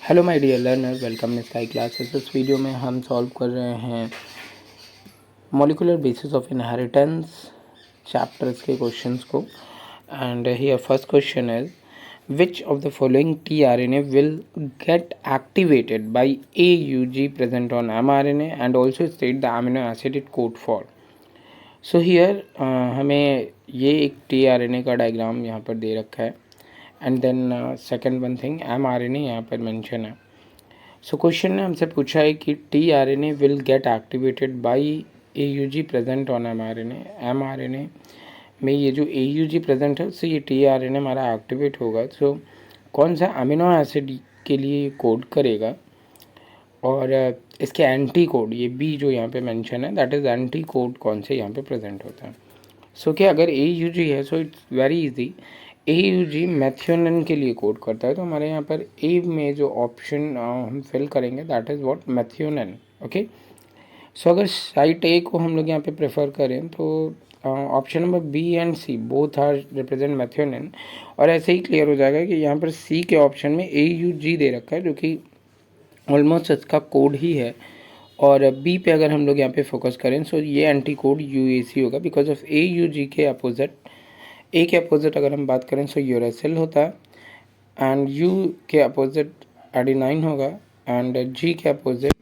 Hello my dear learner, welcome Sky Classes. इस video में हम सॉल्व कर रहे हैं molecular basis of inheritance chapters के क्वेश्चंस को। And here first question is which of the following tRNA will get activated by AUG present on mRNA and also state the amino acid it code for. So here हमें ये एक tRNA का diagram यहाँ पर दे रखा है and then second one thing mRNA यहाँ पर मेंशन है। सो क्वेश्चन ने हमसे पूछा है कि tRNA will get activated by AUG present on mRNA। mRNA में ये जो AUG प्रेजेंट है उससे ये tRNA हमारा एक्टिवेट होगा। सो कौन सा अमीनो एसिड के लिए कोड करेगा और इसके एंटी कोड ये बी जो यहाँ पे मेंशन है दैट इज़ एंटी कोड कौन से यहाँ पे प्रेजेंट होता है। सो कि अगर AUG है सो it's very easy. AUG methionine के लिए कोड करता है, तो हमारे यहाँ पर ए में जो ऑप्शन हम फिल करेंगे that is what methionine. Okay, so अगर साइट ए को हम लोग यहाँ पे प्रेफर करें तो option number B and C both are represent methionine. और ऐसे ही क्लियर हो जाएगा कि यहाँ पर सी के ऑप्शन में AUG दे रखा है जो कि ऑलमोस्ट इसका कोड ही है। और बी पे अगर हम लोग यहाँ पे फोकस करें सो ये एंटी कोड UAC होगा बिकॉज ऑफ AUG के अपोजिट ए के अपोजिट अगर हम बात करें सो यूरेसिल होता है एंड यू के अपोजिट एडेनाइन होगा एंड जी के अपोजिट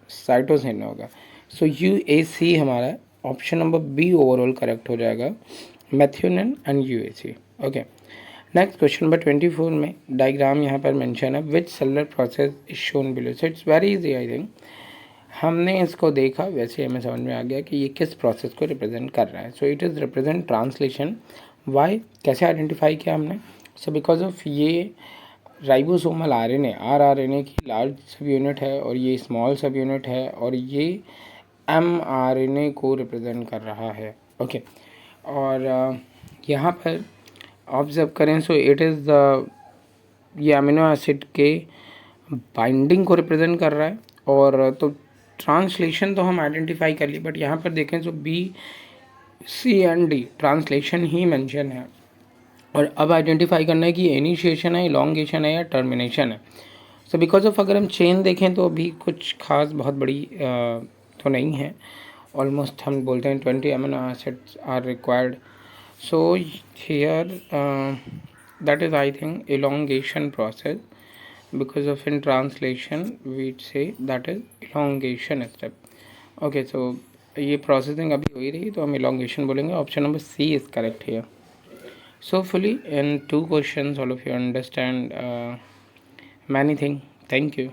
साइटोसिन होगा। सो UAC हमारा option number B overall correct हो जाएगा, methionine and UAC। Okay, next question number 24 में डायग्राम यहाँ पर मेंशन है which cellular process is shown below. So it's very easy. I think हमने इसको देखा वैसे हमें समझ में आ गया कि ये किस प्रोसेस को रिप्रेजेंट कर रहा है। So it is represent translation. Why कैसे आइडेंटिफाई किया हमने? सो बिकॉज ऑफ ये राइबोसोमल RNA rRNA की लार्ज सब यूनिट है और ये स्मॉल सब यूनिट है और ये mRNA को रिप्रेजेंट कर रहा है। ओके, और यहाँ पर ऑब्जर्व करें सो इट इज़ ये अमीनो एसिड के बाइंडिंग को रिप्रेजेंट कर रहा है। और तो ट्रांसलेशन तो हम आइडेंटिफाई कर लिए, बट यहाँ पर देखें तो BCND ट्रांसलेशन ही मेंशन है। और अब आइडेंटिफाई करना है कि इनिशिएशन है, इलोंगेशन है या टर्मिनेशन है। सो बिकॉज ऑफ अगर हम चेन देखें तो अभी कुछ खास बहुत बड़ी तो नहीं है। ऑलमोस्ट हम बोलते हैं 20 amino acids are required. So here that is I think elongation process, because of in translation we say that is elongation step. Okay, so ये प्रोसेसिंग अभी हो ही रही तो हम elongation बोलेंगे। Option number C is correct here. So fully in two questions all of you understand many things. Thank you.